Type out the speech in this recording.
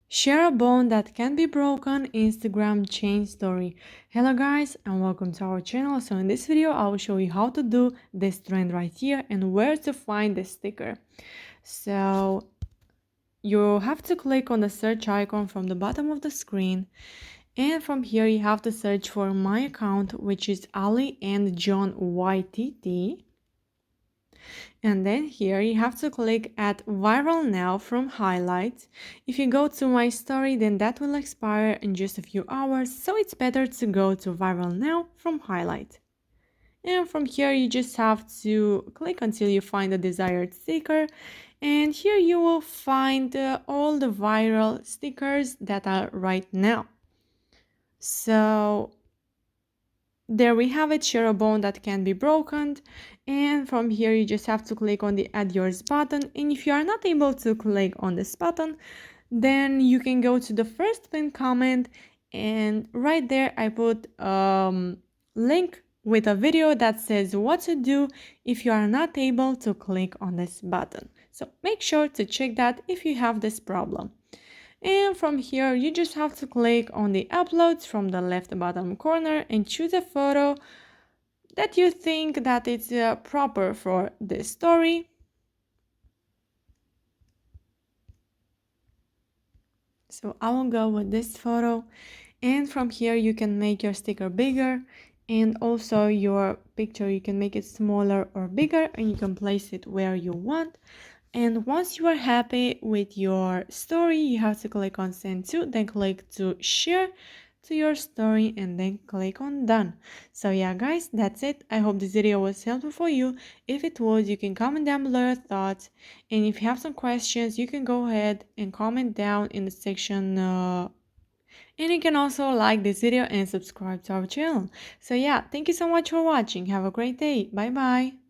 Share a bond that can be broken, Instagram change story. Hello guys and welcome to our channel. So in this video I will show you how to do this trend right here and where to find the sticker. So you have to click on the search icon from the bottom of the screen, and from here you have to search for my account, which is Ali and John YTT. And then here you have to click at viral now from highlights. If you go to my story, then that will expire in just a few hours, so it's better to go to viral now from highlight. And from here you just have to click until you find the desired sticker, and here you will find all the viral stickers that are right now. So there we have it, share a bond that can be broken. And from here you just have to click on the add yours button, and if you are not able to click on this button, then you can go to the first pinned comment, and right there I put link with a video that says what to do if you are not able to click on this button. So make sure to check that if you have this problem. And from here you just have to click on the uploads from the left bottom corner and choose a photo that you think that it's proper for this story. So I will go with this photo, and from here you can make your sticker bigger, and also your picture you can make it smaller or bigger, and you can place it where you want. And once you are happy with your story, you have to click on send to, then click to share to your story, and then click on done. So yeah guys, that's it. I hope this video was helpful for you. If it was, you can comment down below your thoughts, and if you have some questions you can go ahead and comment down in the section, and you can also like this video and subscribe to our channel. So yeah, thank you so much for watching. Have a great day. Bye bye.